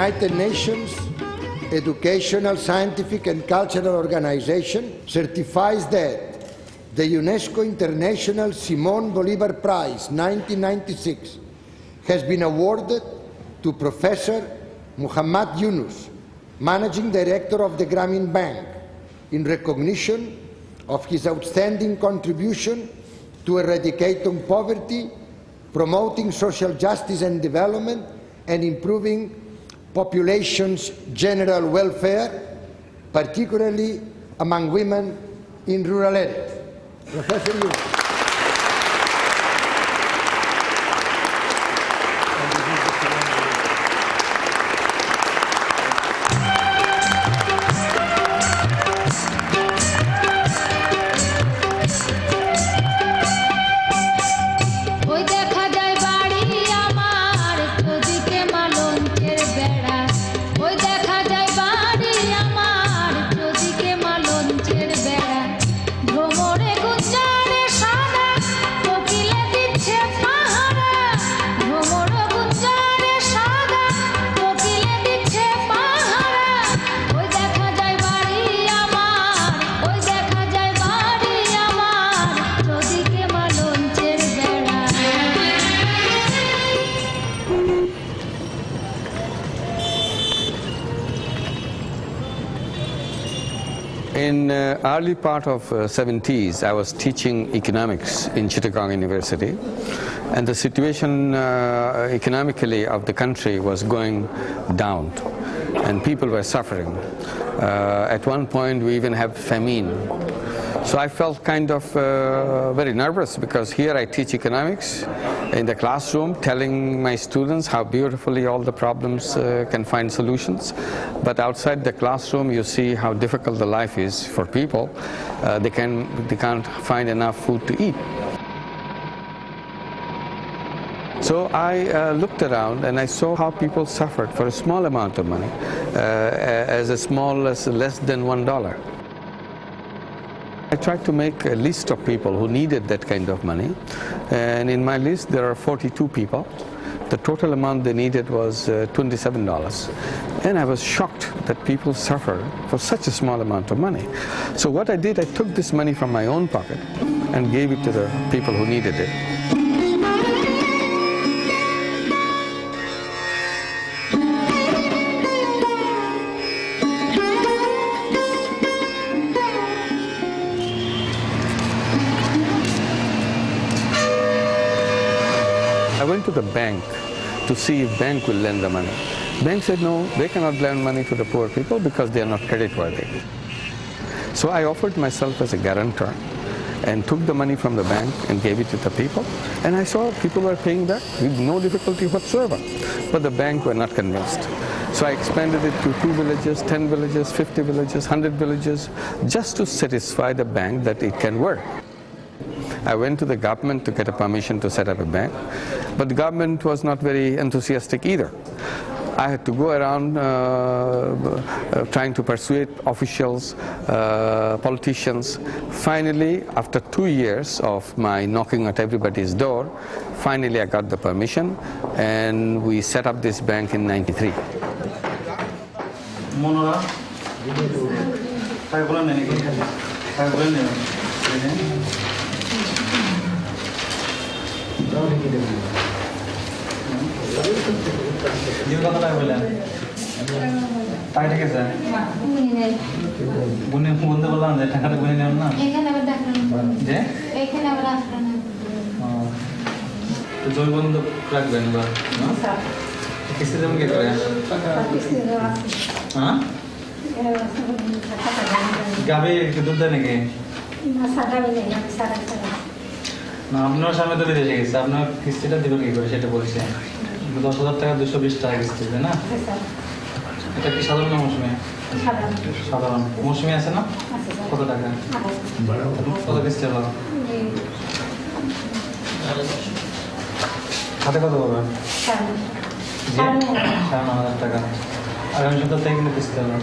United Nations Educational, Scientific and Cultural Organization certifies that the UNESCO International Simón Bolívar Prize 1996 has been awarded to Professor Muhammad Yunus, Managing Director of the Grameen Bank, in recognition of his outstanding contribution to eradicating poverty, promoting social justice and development, and improving population's general welfare, particularly among women in rural areas. Professor Yunus. In early part of 70s, I was teaching economics in Chittagong University, and the situation economically of the country was going down, and people were suffering. At one point, we even had famine. So I felt kind of very nervous, because here I teach economics in the classroom, telling my students how beautifully all the problems can find solutions. But outside the classroom, you see how difficult the life is for people. They can't find enough food to eat. So I looked around and I saw how people suffered for a small amount of money, as small as less than $1. I tried to make a list of people who needed that kind of money, and in my list there are 42 people. The total amount they needed was $27, and I was shocked that people suffered for such a small amount of money. So what I did, I took this money from my own pocket and gave it to the people who needed it. I went to the bank to see if bank will lend the money. Bank said no, they cannot lend money to the poor people because they are not creditworthy. So I offered myself as a guarantor and took the money from the bank and gave it to the people. And I saw people were paying back with no difficulty whatsoever. But the bank were not convinced. So I expanded it to 2 villages, 10 villages, 50 villages, 100 villages, just to satisfy the bank that it can work. I went to the government to get a permission to set up a bank, but the government was not very enthusiastic either. I had to go around trying to persuade officials, politicians. Finally, after 2 years of my knocking at everybody's door, finally I got the permission, and we set up this bank in '93. না আপনার সামনে তো বিদেশে গেছে আপনার কিস্তিটা দিবেন কি করে সেটা বলছে 10,000 টাকা 220 টাকা কিস্তি তাই না এটা কি সাধারণ না মৌসুমী সাধারণ মৌসুমী আছে না কত টাকা কত কিস্তি হলো খাতে কত পাবেন 9,000 টাকা আগামী সপ্তাহ থেকে কিন্তু কিস্তি হলো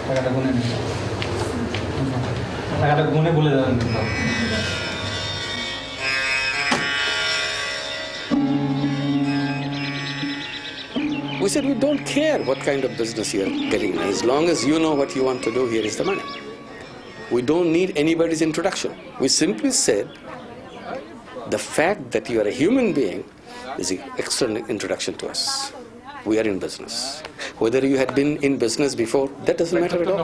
টাকাটা গুনে নিন টাকাটা গুনে বলে দেবেন কিন্তু We said, we don't care what kind of business you're getting in. As long as you know what you want to do, here is the money. We don't need anybody's introduction. We simply said, the fact that you are a human being is an excellent introduction to us. We are in business. Whether you had been in business before, that doesn't matter at all.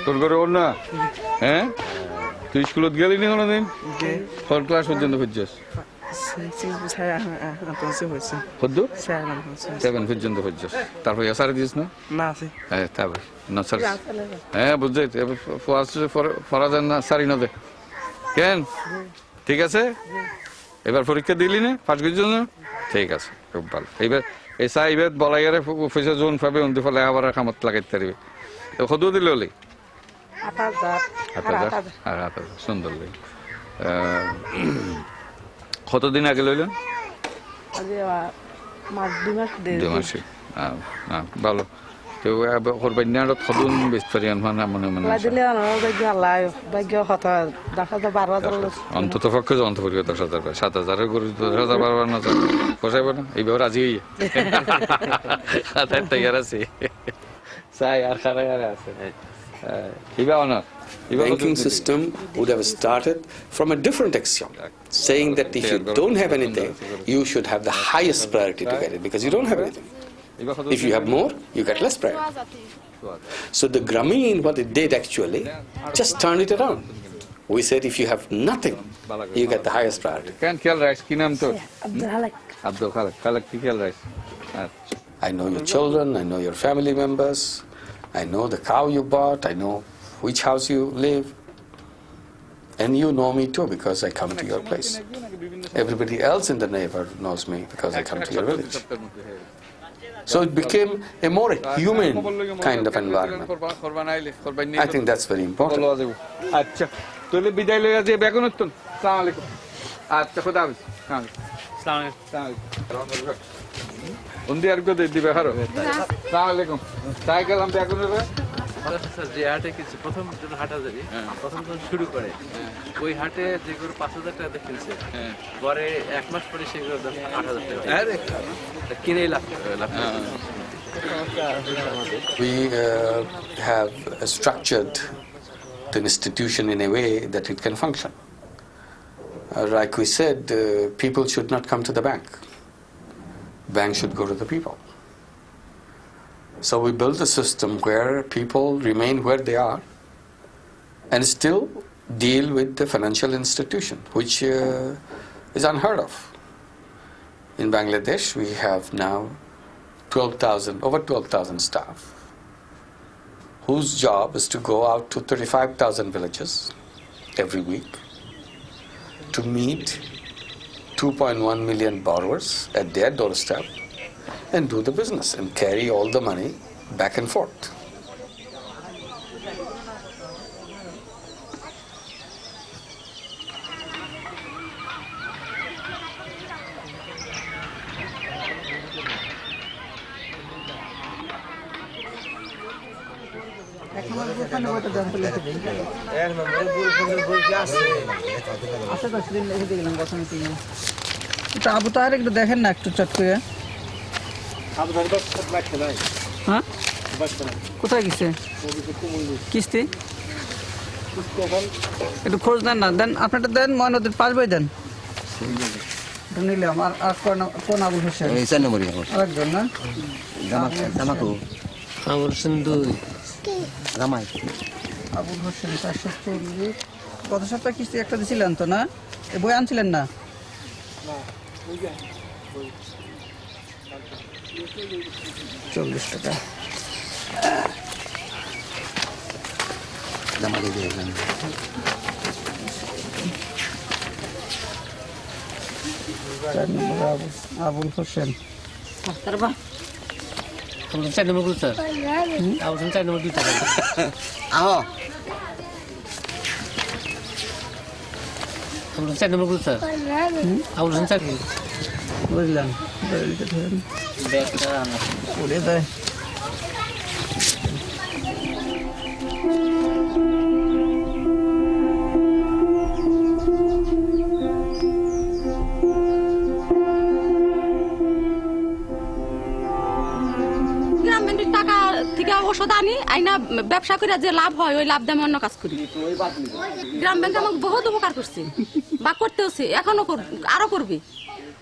তোর ঘরে ওর না হ্যাঁ তুই স্কুলত গেলি নি কোনোদিন কোন ক্লাস পর্যন্ত পড়ছিস কদ্দু 7 পর্যন্ত পড়ছিস তারপর এসআর দিস না হ্যাঁ তারপর না স্যার হ্যাঁ বুঝতে ফরাজান না সারি না দে কেন ঠিক আছে এবার পরীক্ষা দিলি না পাস করছিস না ঠিক আছে খুব ভালো এইবার এই সাইবেদ বলাইয়ারে পয়সা জোন পাবে অন্তি ফলে আবার কামত লাগাইতে পারবে কত দিলে হলি 8,000 সুন্দর লাগে কতদিন আগে লইলেন 2 মাস ভালো তো করবাইনার কতদিন বেস্তারিয়ান মানে মনে মনে অন্তত পক্ষে যন্ত্র পরিবে 10,000 7,000 করে 10,000 বারবার না পোষাইব না এইভাবে রাজি হইয়া তৈরি আছে সাই আর খারাপ আছে Banking system would have started from a different axiom, saying that if you don't have anything, you should have the highest priority to get it, because you don't have anything. If you have more, you get less priority. So the Grameen, what it did actually, just turned it around. We said if you have nothing, you get the highest priority. I know your children, I know your family members, I know the cow you bought, I know which house you live, and you know me too because I come to your place. Everybody else in the neighborhood knows me because I come to your village. So it became a more human kind of environment. I think that's very important. যে হাটে কিছু প্রথম হাটা যাবি প্রথম যখন শুরু করে ওই হাটে যেগুলো 5,000 টাকা দিয়ে কিনছে পরে 1 মাস পরে সেগুলো 8,000 টাকা কিনেই লাভ। We have structured the institution in a way that it can function. Like we said, people should not come to the bank. Bank should go to the people. So we built a system where people remain where they are and still deal with the financial institution, which is unheard of. In Bangladesh, we have now over 12,000 staff, whose job is to go out to 35,000 villages every week to meet 2.1 million borrowers at their doorstep and do the business and carry all the money back and forth. Abu Taher একটু দেখেন না একটু চট করে হ্যাঁ কোথায় গেছে কিস্তি একটু খোঁজ দেন না দেন আপনারটা দেন ময়নদের 5 বই দেন নিলাম আর কোন আবুল হোসেন আরেকজন না আবুল হোসেন 2 আবুল হোসেন 440 গত সপ্তাহে কিস্তি একটা দিছিলেন তো না এই বই আনছিলেন না 40 টাকা আবুল হোসেন 4 নম্বর গুলো স্যার আবুল হোসেন 4 নম্বর দিতে হবে আহো আবুল হোসেন 4 নম্বর গুলো স্যার আবুল হোসেন 4 বুঝলাম ব্যাগটা উড়ে দেয় থেকে ওষুধ আনি আইনা ব্যবসা করে যে লাভ হয় ওই লাভ দিয়ে আমি অন্য কাজ করি। গ্রাম ব্যাংক আমাকে বহুত উপকার করছে বা করতেওছে, এখনো আরো করবে।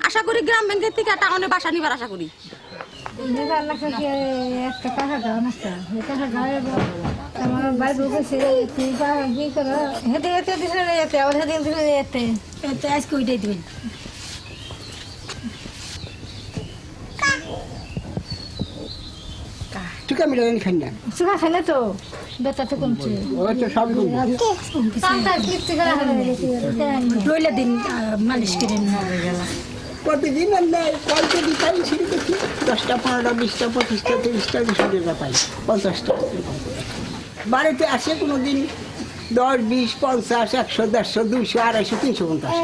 আশা করি গ্রাম ব্যাংকের থেকে টাউনে বাসা নিবার আশা করি। ঠিক আছে মিলে খাই না সুখা খেলে তো বেতা তো কমছে রইলে দিন মালিশ করে প্রতিদিন কলকে দিতাম ছিঁড়ে দেখি 10টা 15টা 20টা 25টা 30টা 200 পাই 50টা বাড়িতে আসে কোনো দিন 10 20 50 100 150 200 250 350।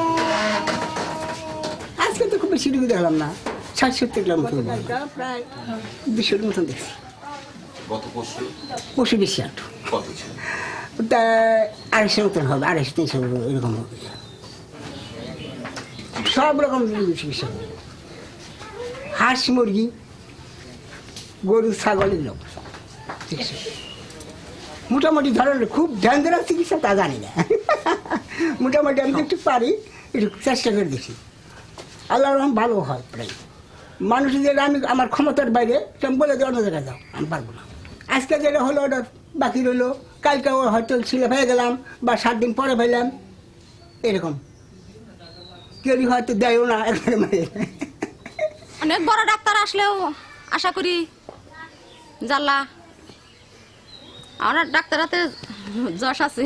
আজকে তো খুব বেশি রুগী দেখলাম না, 60-70 গ্রাম মতো প্রায় 200 মতন দেখছি। পশু বেশি আটু তা 250 মতন হবে, 250-300 এরকম হবে। সব রকম চিকিৎসা, হাঁস মুরগি গরু ছাগলের লোক চিকিৎসা মোটামুটি ধরনের খুব ডেঞ্জারাস চিকিৎসা তা জানি না। মোটামুটি আমি একটু পারি, একটু চেষ্টা করে দেখি, আল্লাহর রহম ভালো হয় প্রায়। মানুষদের আমি আমার ক্ষমতার বাইরে আমি বলে দিই অন্য জায়গায় যাও, আমি পারবো না। আজকে যেটা হলো ওটা বাকি রইলো, কালকে হয়তো ছিলে হয়ে গেলাম বা 7 দিন পরে ফেললাম, এরকম কেউ হয়তো দেয়ও না। অনেক বড় ডাক্তার আসলেও আশা করি জাল্লা আমার ডাক্তারাতে যশ আছে,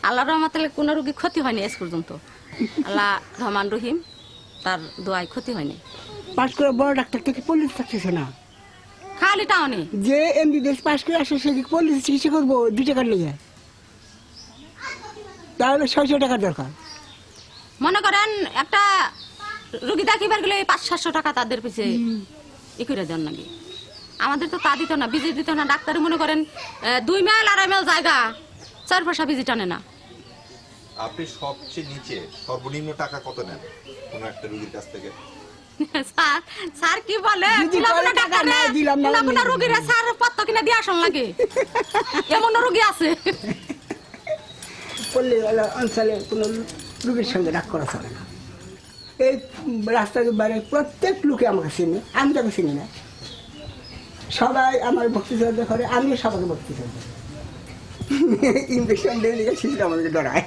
আল্লাহর রহমতে কোনো রোগী ক্ষতি হয়নি আজ পর্যন্ত। আল্লাহ রহমান রহিম, তার দোয়ায় ক্ষতি হয়নি। পাস করে বড় ডাক্তার থেকে পুলিশ থাকতেছে না, খালি টাউনে যে এমবিবিএস পাস করে আসে সে পুলিশ চিকিৎসা করবো 2 টাকার লেগে, তাহলে 600 টাকার দরকার। মনে করেন একটা রোগী দেখিবার গেলে 500-700 টাকা তাদের পিছিয়ে ই করে দেন নাকি। আমাদের তো তা দিত না, ভিজিট দিত না। ডাক্তার মনে করেন 2 মাইল 2.5 মাইল জায়গা 4 পয়সা ভিজিট আনে না। আপনি সবচেয়ে নিচে সর্বনিম্ন টাকা কত নেন কোন একটা রোগীর কাছ থেকে? স্যার কি বলে রোগীরা স্যার পত্র কিনে দিয়ে আসন লাগে, এমন রোগী আছে। অঞ্চলে কোনো রোগীর সঙ্গে রাগ করা চলে না। এই রাস্তার বাইরে প্রত্যেক লোকে আমাকে চিনি, আমি তাকে চিনি না। সবাই আমার ভক্তি শ্রদ্ধা করে, আমিও সবাইকে ভক্তি শ্রদ্ধা। ইনফেকশন দিয়ে শিশুরা আমাকে ডরায়।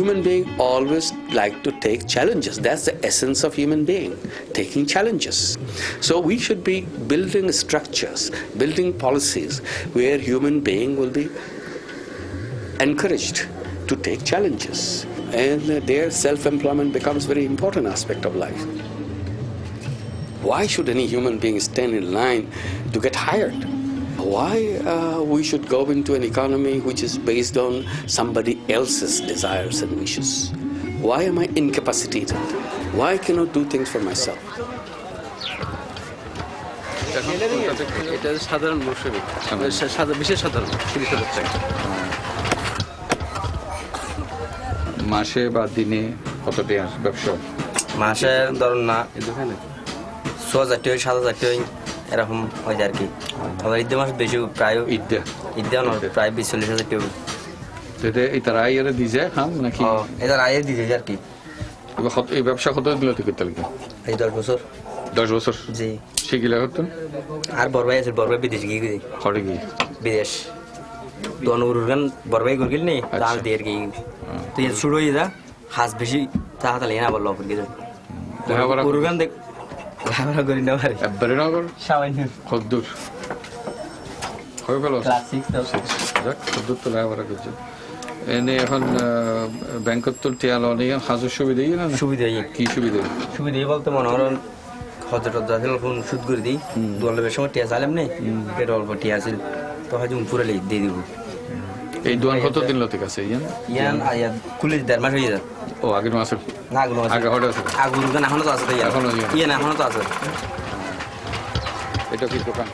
Human being always like to take challenges. That's the essence of human being, taking challenges. So we should be building structures, building policies where human being will be encouraged to take challenges, and their self-employment becomes very important aspect of life. Why should any human being stand in line to get hired? Why we should go into an economy which is based on somebody else's desires and wishes? Why am I incapacitated? Why I cannot do things for myself? এটা সাধারণ মৌসুমি, বিশেষ সাধারণ 30,000 টাকা মাসে বা দিনে কত টাকা ব্যবসা? মাসে ধরুন না 6,000 টাকা 7,000 টাকা এরকম হয় আর কি। আবার ঈদের মাসে বেশি, প্রায় ঈদে প্রায় 20-40,000 টাকা। এটার আয়ের দিছে খাম নাকি? এটার আয়ের দিছে আর কি। এই ব্যবসা কত দিল থেকে তাহলে? এই 10 বছর। 10 বছর? জি। শিখিলে হতো? আর বড় ভাই আছে, বড় ভাই বিদেশ গিয়ে গেছে। হরে গিয়ে বিদেশ তো অনুরগান বড় ভাই গিল নেই দাল দিয়ে গিয়ে তো এর শুরু হয়ে যা হাস বেশি তাহলে না বললো অপর গিয়ে অনুরগান দেখ লেখাপড়া করি না পারি একবারে না কর সামান্য কত দূর হয়ে গেল? ক্লাস 6 যাক কত দূর তো লেখাপড়া করছে। এনে এখন ব্যাংকত তো টিয়া লন হাজার সুবিধা না? সুবিধা কি সুবিধা? সুবিধা বলতে মনে করেন ফোন শুট করে দিই, দোয়ালের সময় টিয়া চাইলাম নেই, পেট অল্প টিয়া আছিল তো হয়তো পুরো দিয়ে দিব। এই দোয়ান কত দিন লতিক আছে? ইয়ান খুলে 1.5 মাস হয়ে যায়। ও আগের মাসে? না আগের মাসে। আগে হঠাৎ আছে? আগুন এখনো তো আছে, এখনো ইয়ান এখনো তো আছে। এটা কি দোকান?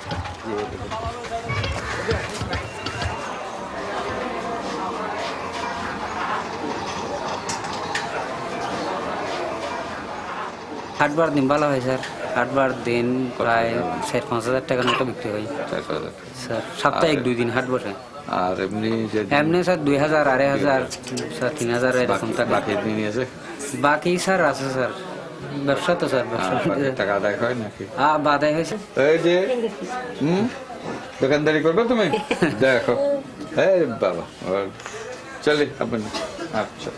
হাটবার দিন ভালো হয় স্যার, হাটবার দিন প্রায় 4-5 হাজার টাকার মতো বিক্রি হয় স্যার। সপ্তাহে 1-2 দিন হাট বসে। আর এমনি এমনি স্যার 2000, 2500 স্যার, 3000 এরকম টাকা। বাকি নিয়ে আছে, বাকি স্যার আছে স্যার, ব্যবসা তো স্যার, ব্যবসা টাকা আদায় হয় নাকি? বাদাই হয়েছে। এই যে দোকানদারি করবে তুমি, দেখো এই বাবা চলে আপনি। আচ্ছা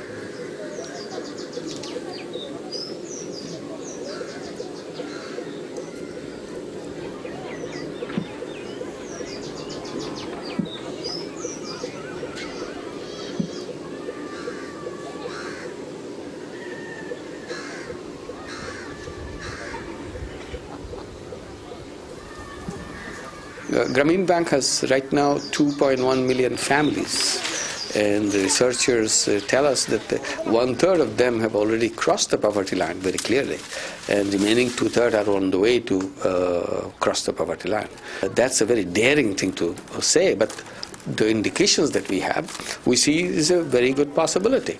Grameen Bank has right now 2.1 million families, and the researchers tell us that 1/3 of them have already crossed the poverty line very clearly, and remaining 2/3 are on the way to cross the poverty line. That's a very daring thing to say, but the indications that we see is a very good possibility.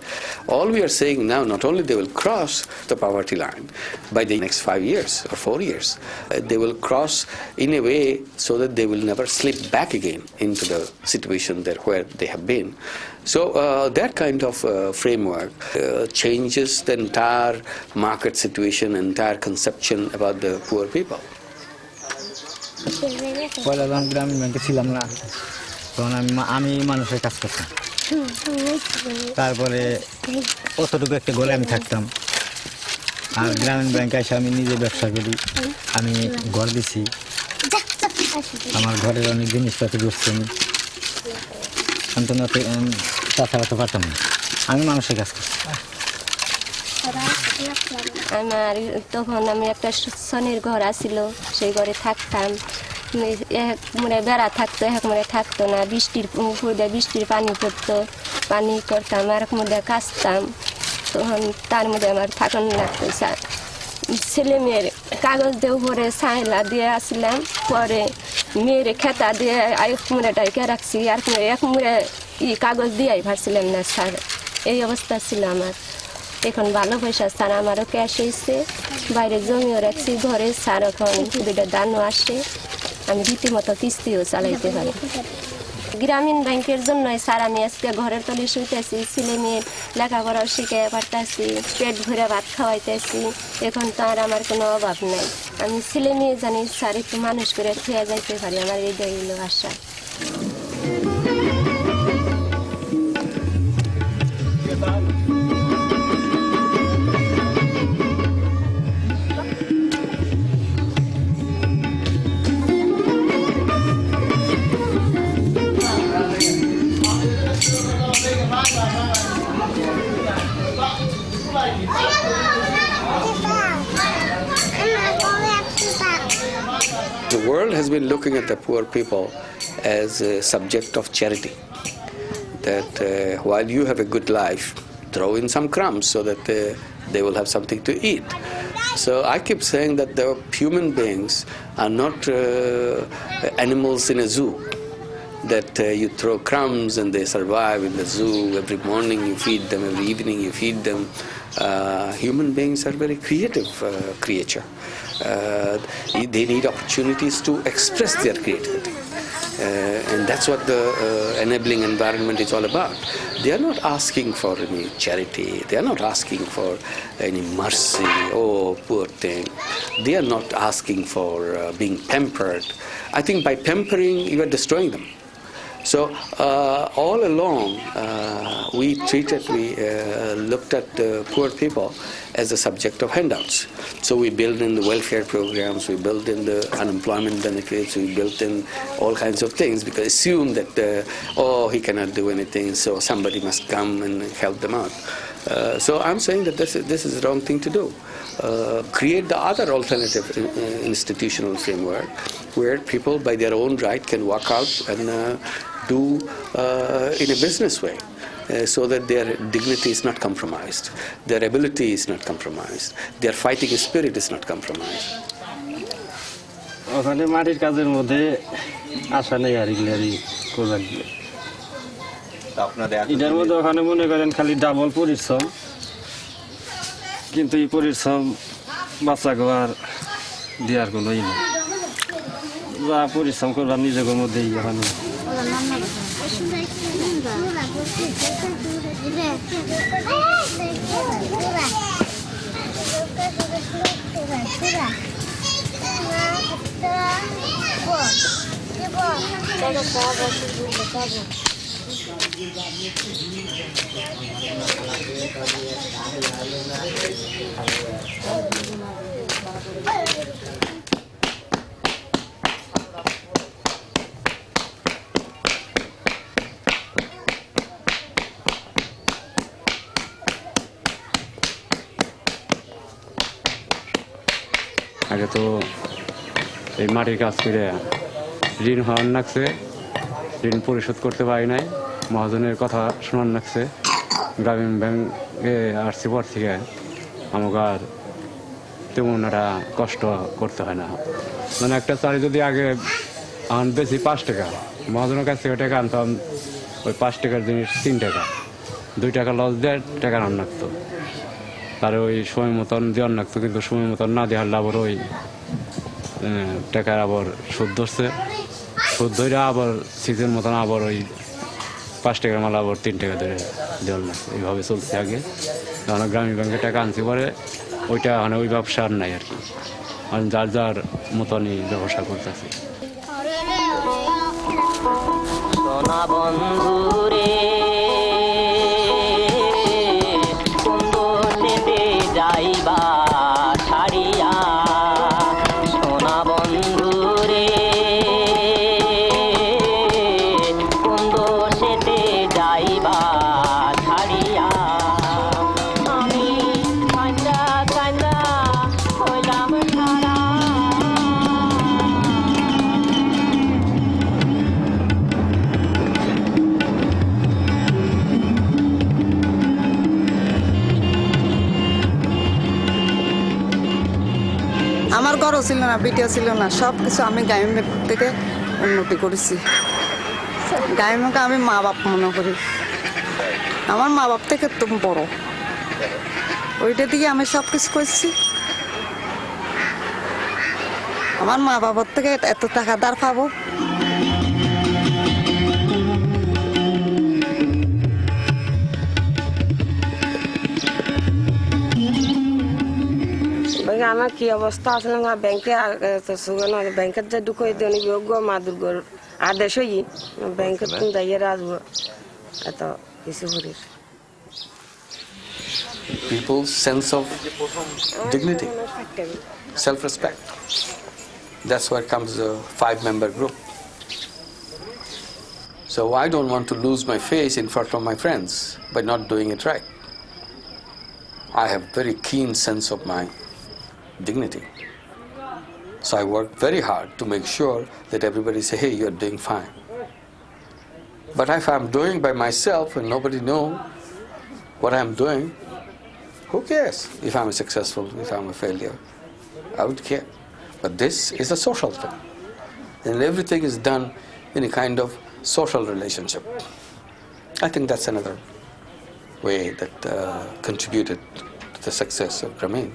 All we are saying now, not only they will cross the poverty line by the next 5 years or 4 years, they will cross in a way so that they will never slip back again into the situation that where they have been. So that kind of framework changes the entire market situation, entire conception about the poor people. পয়লা যখন গ্রামীণ ব্যাংকে ছিলাম না, তখন আমি মানুষের কাজ করতাম। তারপরে অতটুকু একটা ঘরে আমি থাকতাম, আর গ্রামীণ ব্যাংকে এসে আমি নিজে ব্যবসা করি। আমি ঘর দিছি, আমার ঘরের অনেক জিনিসপত্র করছি আমি, তাছাড়া তো পারতাম না। আমি মানুষের কাজ করছি। আমার তখন আমি একটা সনের ঘর আসছিল, সেই ঘরে থাকতাম। এক মনে বেড়া থাকতো, এক মনে থাকতো না। বৃষ্টির পানি পড়তো, পানি করতাম, আর এক মধ্যে কাচতাম। তখন তার মধ্যে আমার থাকানো লাগতো। ছেলে মেয়ের কাগজ দিয়ে উপরে ছাইলা দিয়ে আসলাম, পরে মেয়ের খেতা দিয়ে এক মুড়ে ডাইকে রাখছি, আর এক মুড়ে কাগজ দিয়েই ভাবছিলাম না স্যার। এই অবস্থা ছিল আমার। এখন ভালো পয়সা স্যার, আমারও ক্যাশ হয়েছে, বাইরে জমিও রাখছি, ঘরে স্যার এখন 2টা দানও আসে, আমি রীতিমতো কিস্তিও চালাইতে পারি। গ্রামীণ ব্যাংকের জন্যই স্যার আমি আজকে ঘরের তলে শুইতেছি, ছেলে মেয়ের লেখাপড়াও শিখে পারতেছি, পেট ভরে ভাত খাওয়াইতেছি। এখন তো আর আমার কোনো অভাব নাই। আমি ছেলে মেয়ে জানি স্যার একটু মানুষ করে খেয়ে যাইতে পারি, আমার এইটাই হলো আশা। The world has been looking at the poor people as a subject of charity. That while you have a good life, throw in some crumbs so that they will have something to eat. So I keep saying that the human beings are not animals in a zoo. That you throw crumbs and they survive in the zoo. Every morning you feed them, every evening you feed them. Human beings are very creative creature. They need opportunities to express their creativity. And that's what the enabling environment is all about. They are not asking for any charity. They are not asking for any mercy. Oh, poor thing. They are not asking for being pampered. I think by pampering, you are destroying them. So all along, we looked at poor people as a subject of handouts. So we built in the welfare programs, we built in the unemployment benefits, we built in all kinds of things because assume that, he cannot do anything, so somebody must come and help them out. So I'm saying that this is the wrong thing to do. Create the other alternative institutional framework where people by their own right can walk out and do in a business way. So that their dignity is not compromised, their ability is not compromised, their fighting spirit is not compromised. ওখানে মাটির কাজের মধ্যে আশা নেই আর এগুলারই কোজাক দিয়ে এটার মধ্যে ওখানে মনে করেন খালি ডাবল পরিশ্রম, কিন্তু এই পরিশ্রম বাচ্চাকে আর দেওয়ার কোনো ই নেই যা পরিশ্রম করবার নিজের মধ্যেই এখন আগে তো এই মাটির কাজ করে ঋণ হওয়ার লাগছে, ঋণ পরিশোধ করতে পারি নাই, মহাজনের কথা শোনার লাগছে। গ্রামীণ ব্যাংকে আসছি পর থেকে আমাকে আর তেমন একটা কষ্ট করতে হয় না। মানে একটা চারি যদি আগে এখন বেশি 5 টাকা, মহাজনের কাছ থেকে টাকা আনতাম, ওই 5 টাকার জিনিস 3 টাকা, 2 টাকা লস দিয়ে টাকা আন লাগতো। তার ওই সময় মতন দেওয়ার লাগতো, কিন্তু সময় মতন না দেওয়ার আবার ওই টাকার আবার সুদ ধরছে, সুদ ধরে আবার সিজন মতন আবার ওই 5 টাকার মাল আবার 3 টাকা ধরে দেওয়ার লাগতো। এইভাবে চলছে আগে। যখন গ্রামীণ ব্যাংকে টাকা আনতে পারে ওইটা মানে ওই ব্যবসা আর নাই আর কি, আমি যার যার মতনই ব্যবসা করতেছি। আমার ঘরও ছিল না, বিটিও ছিল না, সব কিছু আমি গ্রামীণ ব্যাংক থেকে উন্নতি করেছি। গ্রামীণ ব্যাংকে আমি মা বাপ মনে করি, আমার মা বাপ থেকে তুমি বড়, ওইটা দিয়ে আমি সব কিছু করছি। আমার মা বাবার থেকে এত টাকা ধার পাবো। আমার কি অবস্থা আসলে ব্যাংকে ব্যাংকের যে ঢুকে যোগ্য মা দুর্গর আদেশ হই ব্যাংকে যাইয়ে আসবো এত কিছু করি। People's sense of dignity, self-respect. That's where comes the 5-member group. So I don't want to lose my face in front of my friends by not doing it right. I have very keen sense of my dignity. So I work very hard to make sure that everybody say, hey, you're doing fine. But if I'm doing by myself and nobody know what I'm doing, who cares if I'm successful, if I'm a failure? I would care. But this is a social thing. And everything is done in a kind of social relationship. I think that's another way that contributed to the success of Grameen.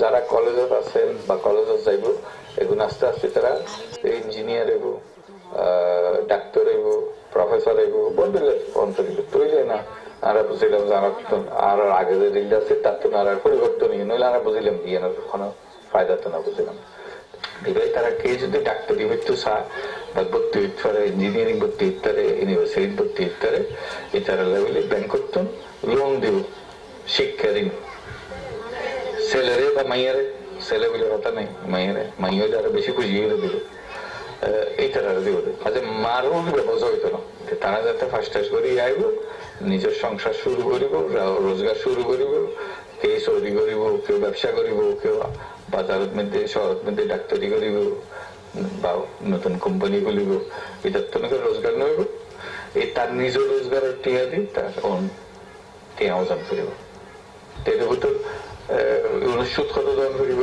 যারা কলেজে আছেন বা কলেজে যাইব এগুলো আস্তে আস্তে তারা ইঞ্জিনিয়ার হইব, ডাক্তার হইব, প্রফেসর হইব, বন্ধুলে অন্তরিত তৈরি না। আমরা বুঝলাম যে আর আগে যে রিল আছে তার তো আর পরিবর্তনই নইলে আমরা বুঝলাম কি কোনো ফায়দা তো না বুঝলাম। এবার তারা কে যদি ডাক্তারি হইতে চায় বা ভর্তি হইতে পারে, ইঞ্জিনিয়ারিং ভর্তি হইতে পারে, ইউনিভার্সিটি ভর্তি হইতে পারে, এই তারা লেভেলে ব্যাংক করতেন লোন দিব, শিক্ষা ঋণ ছেলেরে বা মাইয়ারে, ছেলে বলে কথা নেই, মাইয়ারে মাইয়া আরো বেশি খুশি হয়ে দিল, এই তারা দিব। আচ্ছা মারও ব্যবস্থা হইতো না, তারা যাতে ফার্স্ট টাইম করে আইব, নিজের সংসার শুরু করিব, রোজগার শুরু করিব, কেউ চৌরি করিব, কেউ ব্যবসা করিব, কেউ বাজারের মধ্যে শহরের মধ্যে ডাক্তারি করিব বা নতুন কোম্পানি খুলিব, এটার তো রোজগার নইব, এই তার নিজের রোজগারের টিয়া দিই তার টিয়া অর্জন করিব। এর ভিতর ইউনুস সুদ কত দান করিব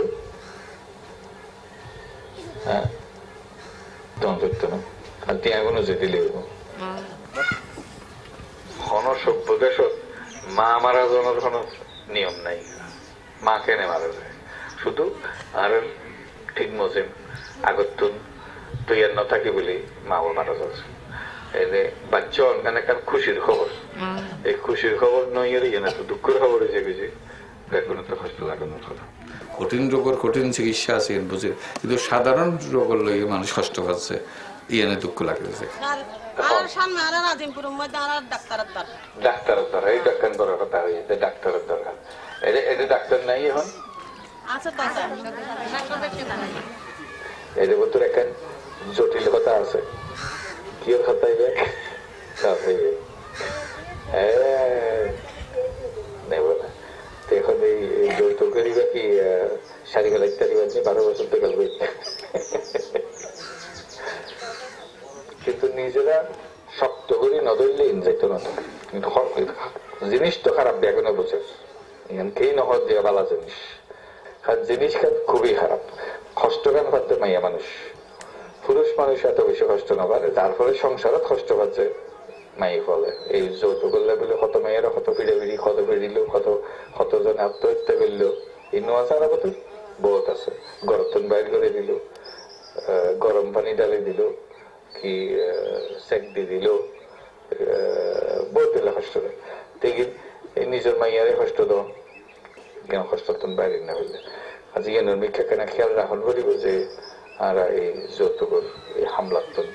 হ্যাঁ দান করতো না আর তিয়া কোনো যেতে লিখব কোন সভ্য দেশত মা মারা যাওয়ার কোনো নিয়ম নাই মা কেনে মারা যায় শুধু আর ঠিক মতো আগতুন তুই আর নথাকি বলি মাও মারা যাচ্ছে এই যে বাচ্চা অনেক একটা খুশির খবর এই খুশির খবর নয় না তো দুঃখের খবর হয়েছে বুঝি এখন তো কষ্ট লাগানোর কথা কঠিন রোগের কঠিন চিকিৎসা আছে বুঝে কিন্তু সাধারণ রোগের লইয়ে মানুষ কষ্ট পাচ্ছে ইয়ানে দুঃখ লাগতেছে ডাক্তারের দরকার এই ডাক্তার করার কথা হয়েছে ডাক্তারের দরকার এটা ডাক্তার নাই এখন এদের ভিতরে একটা জটিল কথা আছে কি কথা নেব না এখন এই যৌতুকেরই বা কি শাড়ি গেলা ইত্যাদি বাজছে 12 বছর তো গেল কিন্তু নিজেরা শক্ত করে ন ধরলে ইনজেক্ট না কিন্তু জিনিস তো খারাপ এখনো বুঝে কেই নহর দেওয়া ভালো জিনিস আর জিনিস খুবই খারাপ কষ্ট কেন পাচ্ছে মাইয়া মানুষ পুরুষ মানুষ এত বেশি কষ্ট না পারে যার ফলে সংসারত কষ্ট পাচ্ছে মাই ফলে এই যৌতুক করলে বলে কত মেয়েরা কত পিড়ে কত ফিরিল কতজন আত্মহত্যা করল ইনো আছে আর কত বহুত আছে গরতন বাইর করে দিল গরম পানি ডালে দিল কি সেক দিয়ে দিল বহুত দিলে কষ্ট দেয় দেখি এই নিজের মাইয়ারে কষ্ট দাও কেন কষ্ট বাইরে না হইলে আজ ইয়ানোর মিক্ষা কেনা খেয়াল রাখুন বলিব যে আর এই যৌতুকর এই হামলাত্তন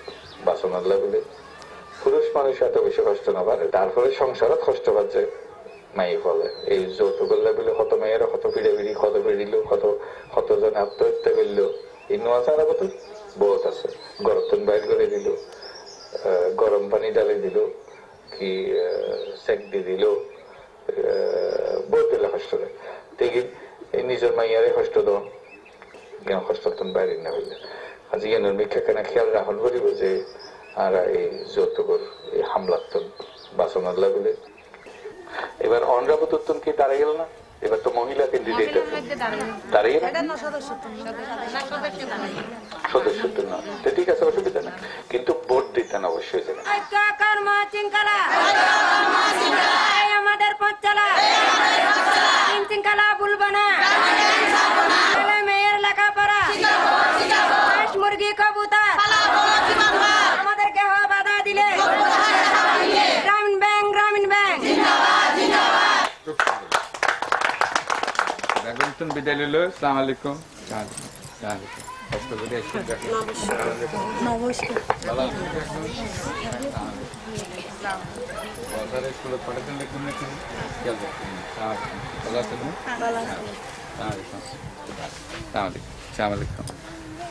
বাসনার বলে পুরুষ মানুষ এত বেশি কষ্ট না পারে তার ফলে সংসারত কষ্ট পাচ্ছে মাই ফলে এই যৌতুকর বলে কত মেয়েরা কত পিড়ে কত ফিরিল কতজন আত্মহত্যা করল ইনো আছে আর কত বহুত আছে গরতন বাইর করে দিল গরম পানি ডালে দিল কি সেক দিয়ে দিল বহুত দিলে কষ্ট দেয় দেখি এই নিজের মাইয়ারে কষ্ট দাও কেন কষ্ট বাইরে না হইলে আজ ইয়ানোর মিক্ষা কেনা খেয়াল রাখুন বলিব যে আর এই যৌতুকর এই হামলাত্তন বাসনার বলে এবার অনরাবতন কি দাঁড়িয়ে গেল না এবার তো মহিলা ক্যান্ডিডেট দাঁড়িয়ে সদস্য না ঠিক আছে অসুবিধা না কিন্তু ভোট দিতে না অবশ্যই আমাদের পথ চলা চিনকালা ভুলব না মেয়ের লেখাপড়া হাঁস মুরগি কবুতর আমাদেরকে হওয়া বাধা দিলে গ্রামীণ ব্যাংক বিদায় নিল আসসালামু আলাইকুম স্কুলত পড়াতেন লিখুন নাকি ভালো আছেন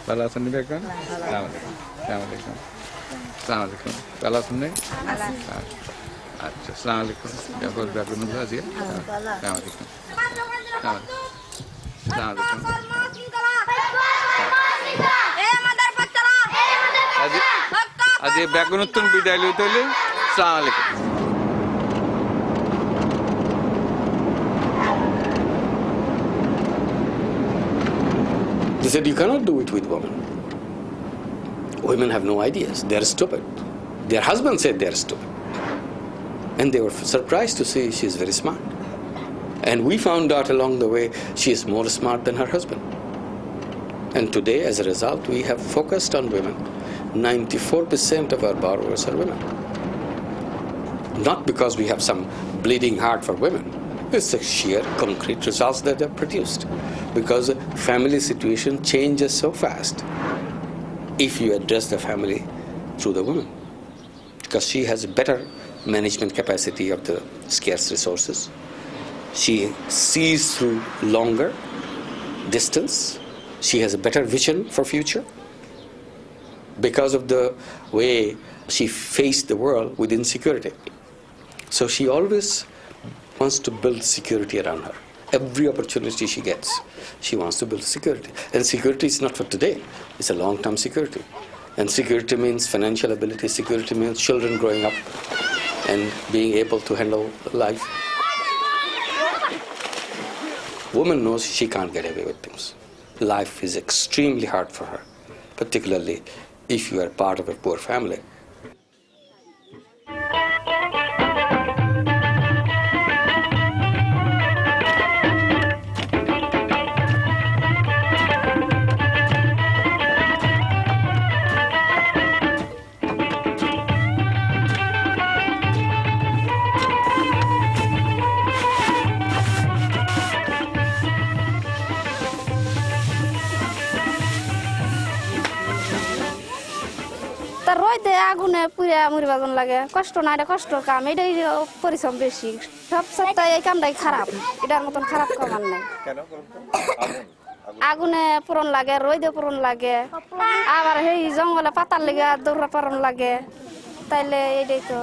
ভালো আছেন বেগম সালামালাইকুম ভালো আছেন আচ্ছা সালামালাইকুম বেগম আজিয়া সালামালাইকুম আজ বেগুনত্তন বিদায় লইতে হলে সালাম আলাইকুম They said you cannot do it with women. Women have no ideas. They are stupid. Their husband said they are stupid. And they were surprised to see she is very smart. And we found out along the way she is more smart than her husband. And today, as a result, we have focused on women. 94% of our borrowers are women. Not because we have some bleeding heart for women. It's the sheer concrete results that are produced. Because the family situation changes so fast if you address the family through the woman. Because she has better management capacity of the scarce resources. She sees through longer distance. She has a better vision for future because of the way she faced the world with insecurity. So she always wants to build security around her. Every opportunity she gets, she wants to build security. And security is not for today, it's a long-term security. And security means financial ability, security means children growing up and being able to handle life. woman knows she can't get away with things. Life is extremely hard for her, particularly if you are part of a poor family. তার রইতে আগুনে পুড়ে মরিবাজন লাগে, কষ্ট না, এটা কষ্ট কাম, এটাই পরিশ্রম বেশি। সব সপ্তাহে এই কামটাই খারাপ, এটার মতন খারাপ কাম আর নাই। আগুনে পুরন লাগে, রইদে পুরন লাগে, আবার সেই জঙ্গলে পাতার লেগে দৌড়া পুরন লাগে, তাইলে এইটাই তো।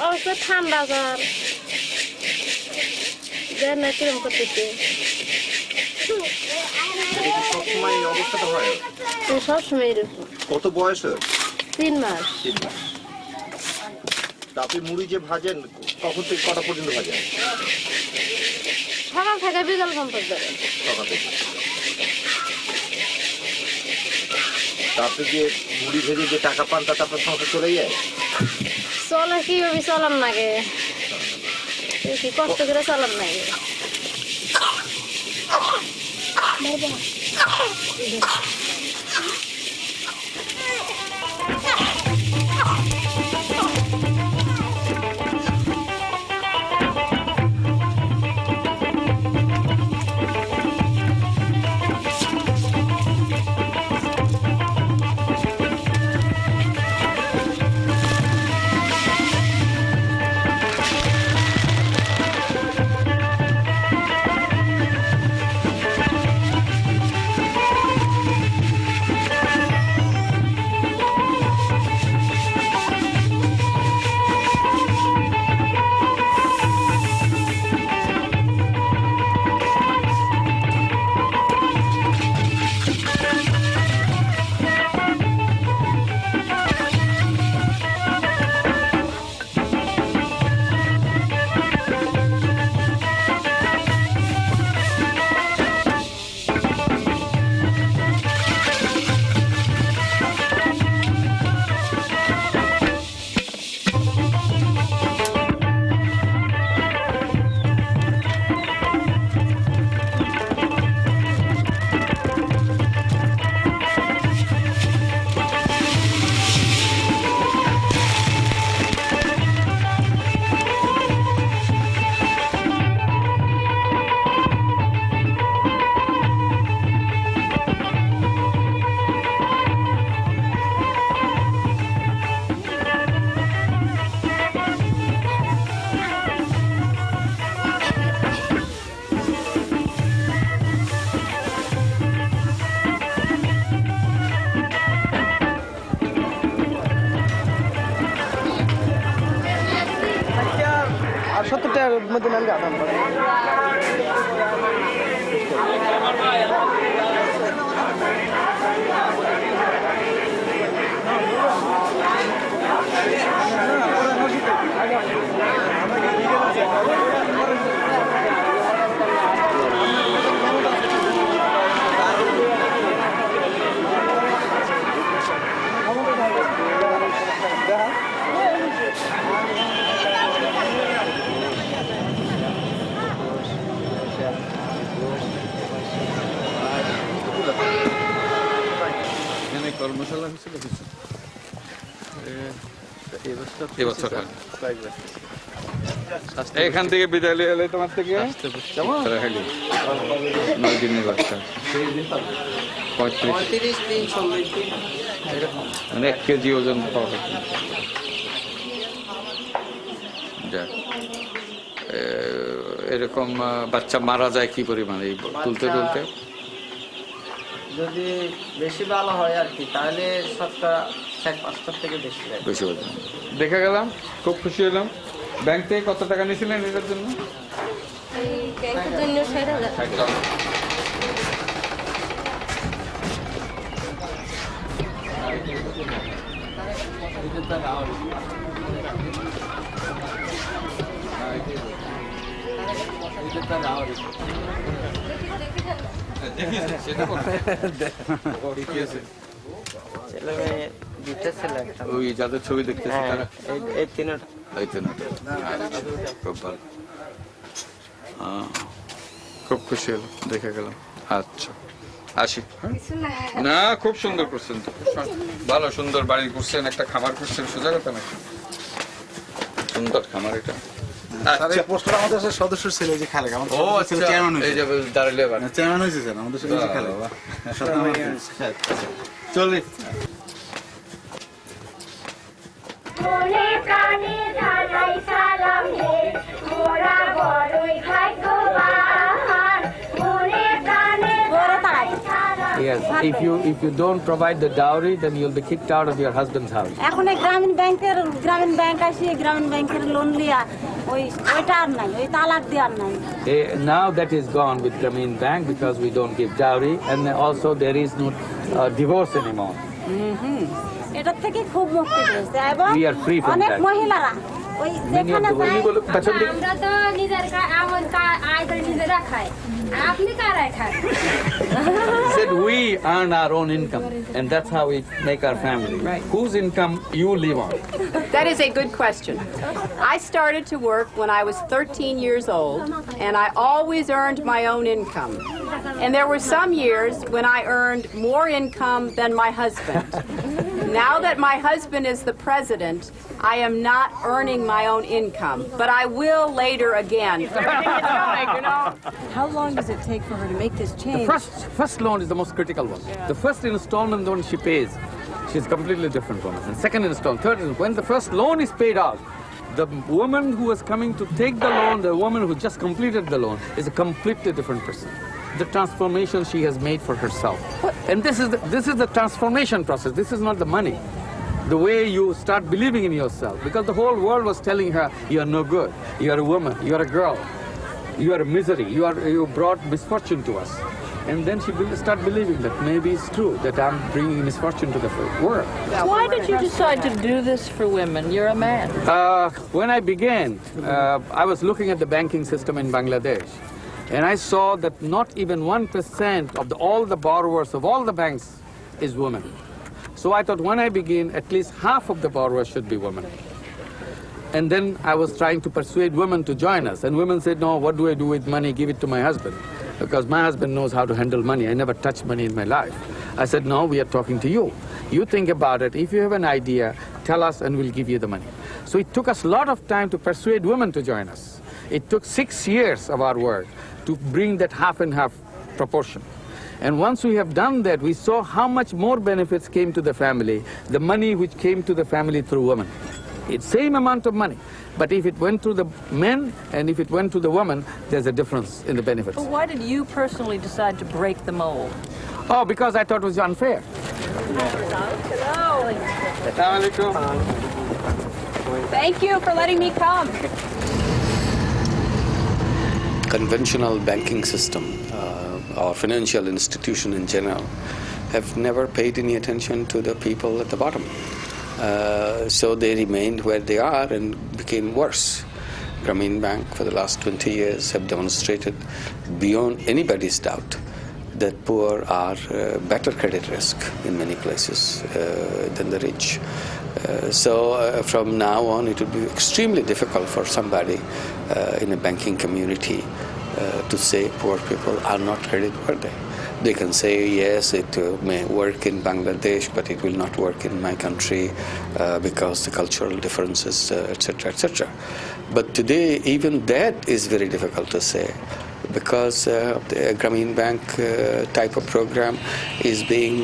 অবশ্য ঠান্ডা জ্বর কিরম করতেছে, সবসময় এই অবস্থাটা হয়? সবসময় এরকম। কত বয়স? 3 মাস। আপনি মুড়ি যে ভাজেন কখন থেকে কটা পর্যন্ত ভাজেন? সকাল থেকে বিকাল পর্যন্ত। সকাল থেকে। আপনি যে মুড়ি ভেজে যে টাকা পান তাতে আপনার সংসার চলে যায়? চলে কিভাবে চলার লাগে, কি কষ্ট করে চলার লাগে। মধ্যে নাম গাতাম কর্মশালা হয়েছিল কিছু এখান থেকে বিদায় এলে তোমার থেকে 9 দিনের বাচ্চা 35 1 কেজি ওজন পাওয়া যাক এরকম বাচ্চা মারা যায় কি পরিমাণে এই তুলতে তুলতে? যদি বেশি ভালো হয় আর কি তাহলে 70-75 থেকে বেশি ওজন দেখে গেলাম। খুব খুশি হলাম। ব্যাংক থেকে কত টাকা নিয়েছিলেন এটার জন্য? ছেলে মেয়ে দিতেছিল একটা। ওই যাদের ছবি দেখতেছি হ্যাঁ, তারা এই তিনটা। এই তো না, খুব ভালো। খুব খুশি হলাম, দেখে গেলাম। আচ্ছা আসি। না খুব সুন্দর করছেন তো, ভালো সুন্দর বাড়ি করছেন, একটা খামার করছেন, সোজা কথা নাকি? সুন্দর খামার এটা। আচ্ছা পোস্টার আমাদের সদস্য ছিল যে খালেক আমাদের। ও আচ্ছা, এই যে দাঁড়ালে চেয়ারম্যান হয়েছে স্যার আমাদের সাথে যে খালেক চলে। মনে প্রাণে জানাই সালাম হে মোরা বড়ই ভাগ্যবান মনে প্রাণে জানাই সালাম। Yes, if you don't provide the dowry, then you'll be kicked out of your husband's house. এখন এই গ্রামীণ ব্যাংক আসি, গ্রামীণ ব্যাংকের লোন লিয়া ওইটা আর নাই, ওই তালাক দেওয়ার নাই। Now that is gone with Grameen Bank because we don't give dowry, and also there is no divorce anymore. এটার থেকে খুব মুক্তি পেয়েছে এবং We are free from অনেক that. মহিলারা ওই যেখানে যায় আমরা তো নিজের আমার আয় করে নিজেরা খাই, আপনি কারাই খান? Said we earn our own income, and that's how we make our family. Right. Whose income you live on? That is a good question. I started to work when I was 13 years old, and I always earned my own income. And there were some years when I earned more income than my husband. Now that my husband is the president, I am not earning my own income, but I will later again. Everything is going, you know. How long does it take for her to make this change? The first loan is the most critical one. Yeah. The first installment, the one she pays, she's completely different from us. And second installment, third installment, when the first loan is paid off, the woman who is coming to take the loan, the woman who just completed the loan, is a completely different person. The transformation she has made for herself. And this is the transformation process. This is not the money. The way you start believing in yourself, because the whole world was telling her, you are no good, you are a woman, you are a girl, you are a misery, you brought misfortune to us. And then she will start believing that maybe it's true, that I'm bringing misfortune to the world. Why did you decide to do this for women? You're a man. When I began, I was looking at the banking system in Bangladesh, and I saw that not even 1% of all the borrowers of all the banks is women. So I thought when I begin, at least half of the borrowers should be women. And then I was trying to persuade women to join us. And women said, no, what do I do with money? Give it to my husband. Because my husband knows how to handle money. I never touched money in my life. I said, no, we are talking to you. You think about it. If you have an idea, tell us and we'll give you the money. So it took us a lot of time to persuade women to join us. It took 6 years of our work to bring that half and half proportion. And once we have done that, we saw how much more benefits came to the family, the money which came to the family through women. It's same amount of money, but if it went to the men and if it went to the woman, there's a difference in the benefits. But why did you personally decide to break the mold? Oh, because I thought it was unfair. Thank you for letting me come. Conventional banking system or financial institution in general have never paid any attention to the people at the bottom. So they remained where they are and became worse. Grameen Bank for the last 20 years have demonstrated beyond anybody's doubt that poor are better credit risk in many places than the rich. So from now on it will be extremely difficult for somebody in a banking community to say poor people are not creditworthy. They can say, yes, it may work in Bangladesh, but it will not work in my country because the cultural differences, etc., etc. But today, even that is very difficult to say because the Grameen Bank type of program is being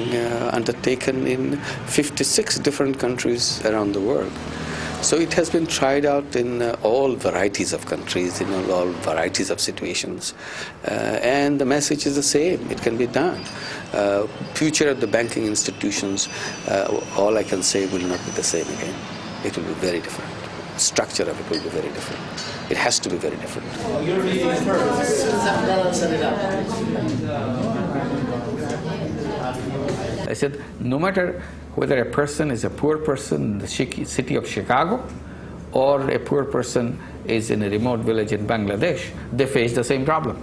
undertaken in 56 different countries around the world. So it has been tried out in all varieties of countries, in all varieties of situations. And the message is the same. It can be done. Future of the banking institutions, all I can say will not be the same again. It will be very different. Structure of it will be very different. It has to be very different. I said, no matter whether a person is a poor person in the city of Chicago or a poor person is in a remote village in Bangladesh, they face the same problem.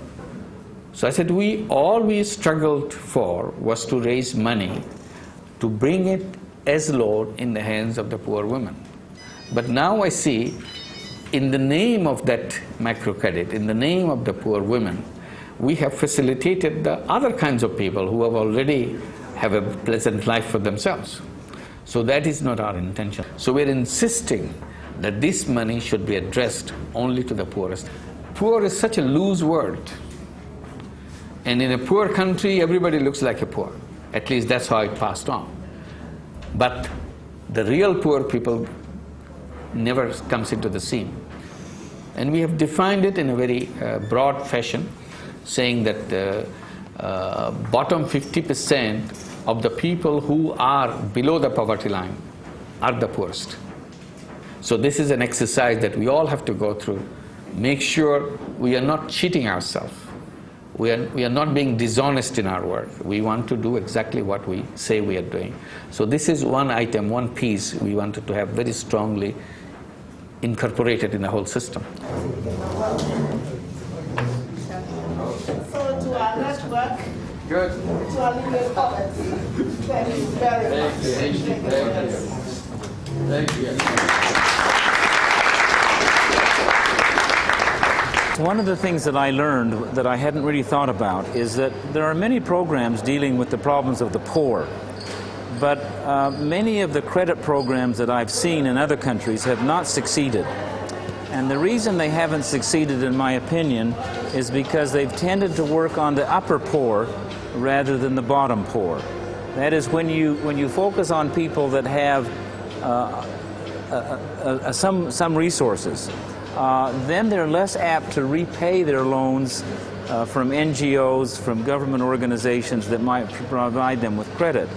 So I said, all we struggled for was to raise money to bring it as loan in the hands of the poor women. But now I see, in the name of that microcredit, in the name of the poor women, we have facilitated the other kinds of people who have already have a pleasant life for themselves. So that is not our intention. So we're insisting that this money should be addressed only to the poorest. Poor is such a loose word. And in a poor country, everybody looks like a poor. At least that's how it passed on. But the real poor people never comes into the scene. And we have defined it in a very broad fashion, saying that the bottom 50% of the people who are below the poverty line are the poorest. So this is an exercise that we all have to go through. Make sure we are not cheating ourselves. We are not being dishonest in our work. We want to do exactly what we say we are doing. So this is one item, one piece we wanted to have very strongly incorporated in the whole system. So to our network, good. To our legal poverty, thank you very much. Thank you. One of the things that I learned that I hadn't really thought about is that there are many programs dealing with the problems of the poor. But many of the credit programs that I've seen in other countries have not succeeded. And the reason they haven't succeeded, in my opinion, is because they've tended to work on the upper poor rather than the bottom poor. That is, when you focus on people that have some resources, then they're less apt to repay their loans from NGOs, from government organizations that might provide them with credit.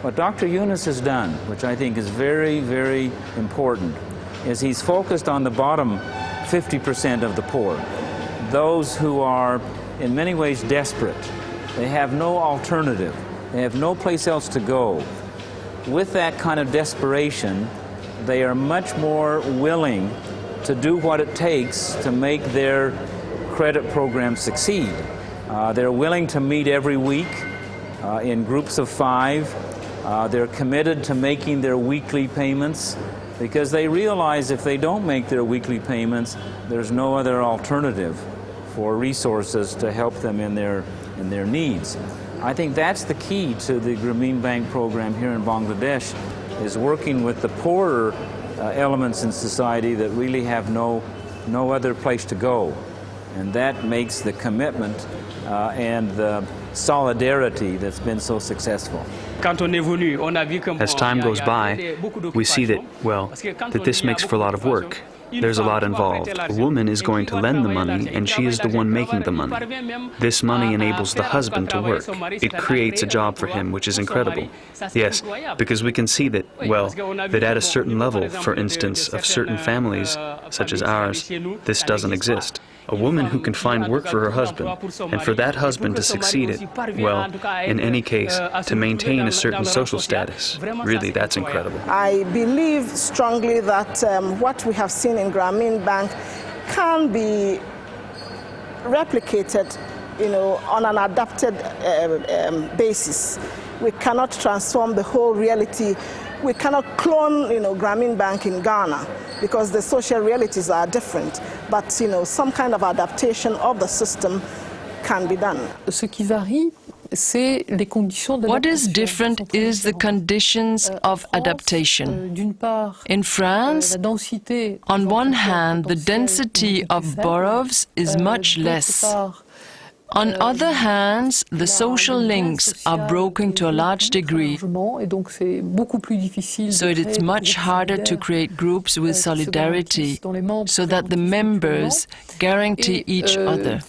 What Dr. Yunus has done, which I think is very, very important, is he's focused on the bottom 50% of the poor, those who are in many ways desperate. They have no alternative. They have no place else to go. With that kind of desperation, they are much more willing to do what it takes to make their credit program succeed. They're willing to meet every week in groups of 5. They're committed to making their weekly payments because they realize if they don't make their weekly payments, there's no other alternative for resources to help them in their needs. I think that's the key to the Grameen Bank program here in Bangladesh, is working with the poorer elements in society that really have no other place to go. And that makes the commitment and the solidarity that's been so successful. As time goes by, we see that, well, that this makes for a lot of work. There's a lot involved. A woman is going to lend the money, and she is the one making the money. This money enables the husband to work. It creates a job for him, which is incredible. Yes, because we can see that, well, that at a certain level, for instance, of certain families, such as ours, this doesn't exist. A woman who can find work for her husband, and for that husband to succeed at, well, in any case, to maintain a certain social status. Really, that's incredible. I believe strongly that what we have seen in Grameen Bank can be replicated, on an adapted basis. We cannot transform the whole reality. We cannot clone, Grameen Bank in Ghana because the social realities are different. But, some kind of adaptation of the system can be done. What is different is the conditions of adaptation. In France, on one hand, the density of boroughs is much less. On other hands, the social links are broken to a large degree, so it is much harder to create groups with solidarity, so that the members guarantee each other.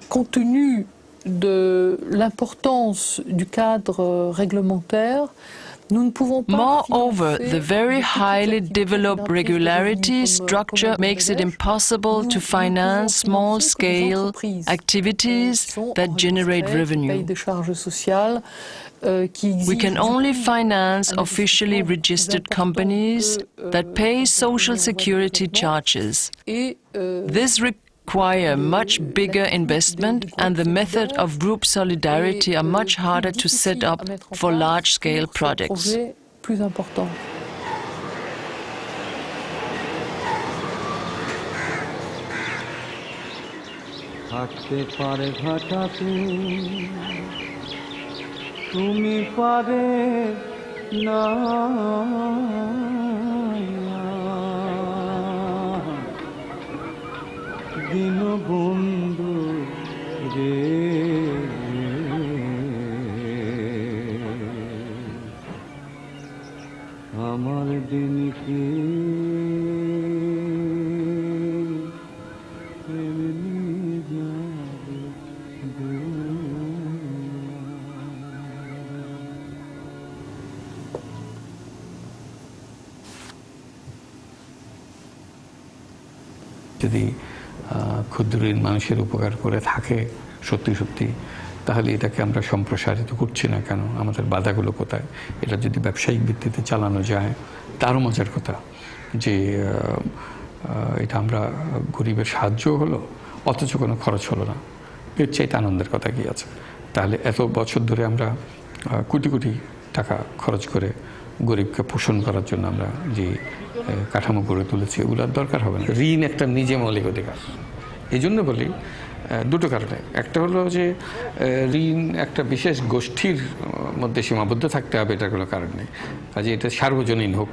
Compte tenu de l'importance du cadre réglementaire, Moreover, the very highly developed regularity structure makes it impossible to finance small-scale activities that generate revenue. We can only finance officially registered companies that pay social security charges. This requires much bigger investment, and the method of group solidarity are much harder to set up for large-scale projects. তুমি পারে না দিন বন্ধু রে আমার দিন কি যদি ক্ষুদ্র ঋণ মানুষের উপকার করে থাকে সত্যি সত্যি, তাহলে এটাকে আমরা সম্প্রসারিত করছি না কেন? আমাদের বাধাগুলো কোথায়? এটা যদি ব্যবসায়িক ভিত্তিতে চালানো যায়, তারও মজার কথা যে এটা আমরা গরিবের সাহায্য হলো, অথচ কোনো খরচ হলো না। এর চাইতে আনন্দের কথা কি আছে? তাহলে এত বছর ধরে আমরা কোটি কোটি টাকা খরচ করে গরিবকে পোষণ করার জন্য আমরা যে কাঠামো গড়ে তুলেছি, এগুলোর দরকার হবে না। ঋণ একটা নিজে মৌলিক অধিকার। এই জন্য বলি দুটো কারণে। একটা হলো যে ঋণ একটা বিশেষ গোষ্ঠীর মধ্যে সীমাবদ্ধ থাকতে হবে, এটার কোনো কারণ নেই। কাজে এটা সার্বজনীন হোক,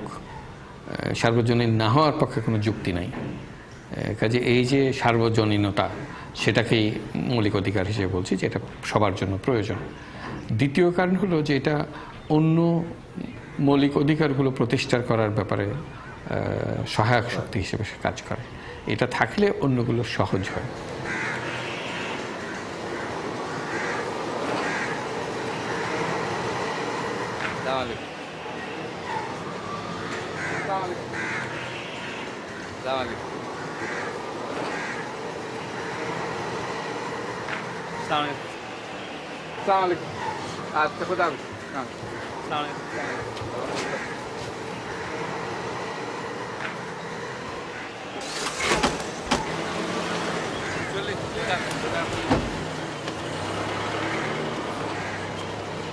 সার্বজনীন না হওয়ার পক্ষে কোনো যুক্তি নাই। কাজে এই যে সার্বজনীনতা, সেটাকেই মৌলিক অধিকার হিসেবে বলছি, যে এটা সবার জন্য প্রয়োজন। দ্বিতীয় কারণ হলো যে এটা অন্য মৌলিক অধিকারগুলো প্রতিষ্ঠা করার ব্যাপারে সহায়ক শক্তি হিসেবে কাজ করে। এটা থাকলে অন্যগুলো সহজ হয়।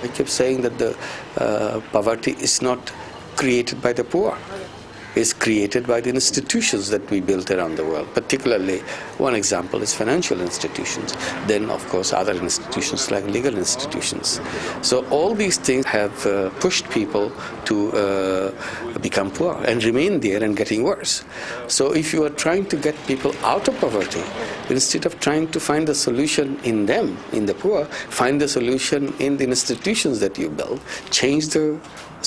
I keep saying that the poverty is not created by the poor. Is created by the institutions that we built around the world. Particularly, one example is financial institutions. Then, of course, other institutions like legal institutions. So all these things have pushed people to become poor and remain there and getting worse. So if you are trying to get people out of poverty, instead of trying to find the solution in them, in the poor, find the solution in the institutions that you build, change the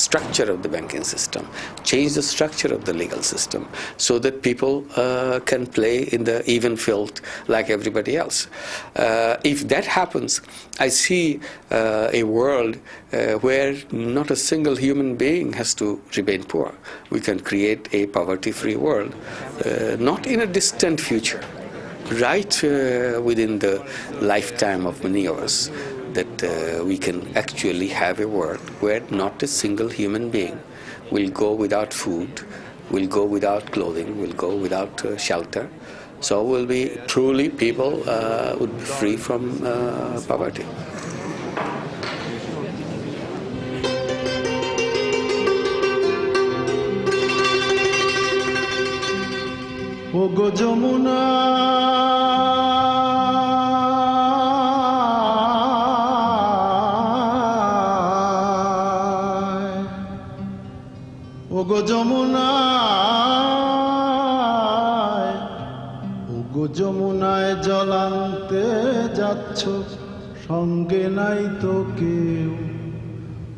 structure of the banking system, change the structure of the legal system, so that people can play in the even field like everybody else. If that happens, I see a world where not a single human being has to remain poor. We can create a poverty-free world, not in a distant future, right within the lifetime of many of us, that we can actually have a world where not a single human being will go without food, will go without clothing, will go without shelter. So will be truly people would be free from poverty. ওগো যমুনা ওগো যমুনায়, ওগো যমুনায় জল আনতে যাচ্ছ, সঙ্গে নাই তো কেউ,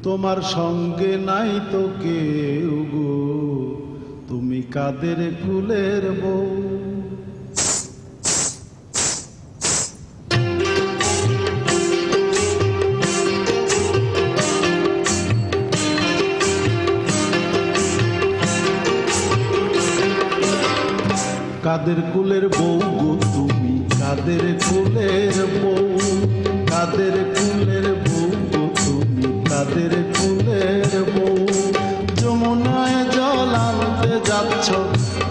তোমার সঙ্গে নাই তো কেউ গো, তুমি কাদের কুলের বউ। কাদের কুলের বউ গো তুমি, কাদের কুলের বউ, কাদের কুলের বউ গো তুমি, কাদের কুলের বউ। যমুনায় জল আনতে যাচ্ছ,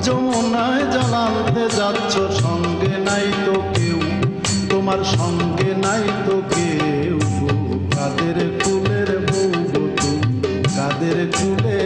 যমুনায় জল আনতে যাচ্ছ, সঙ্গে নাই তো কেউ, তোমার সঙ্গে নাই তো কেউ গো। কাদের কুলের বউ গো তুমি, কাদের কুলের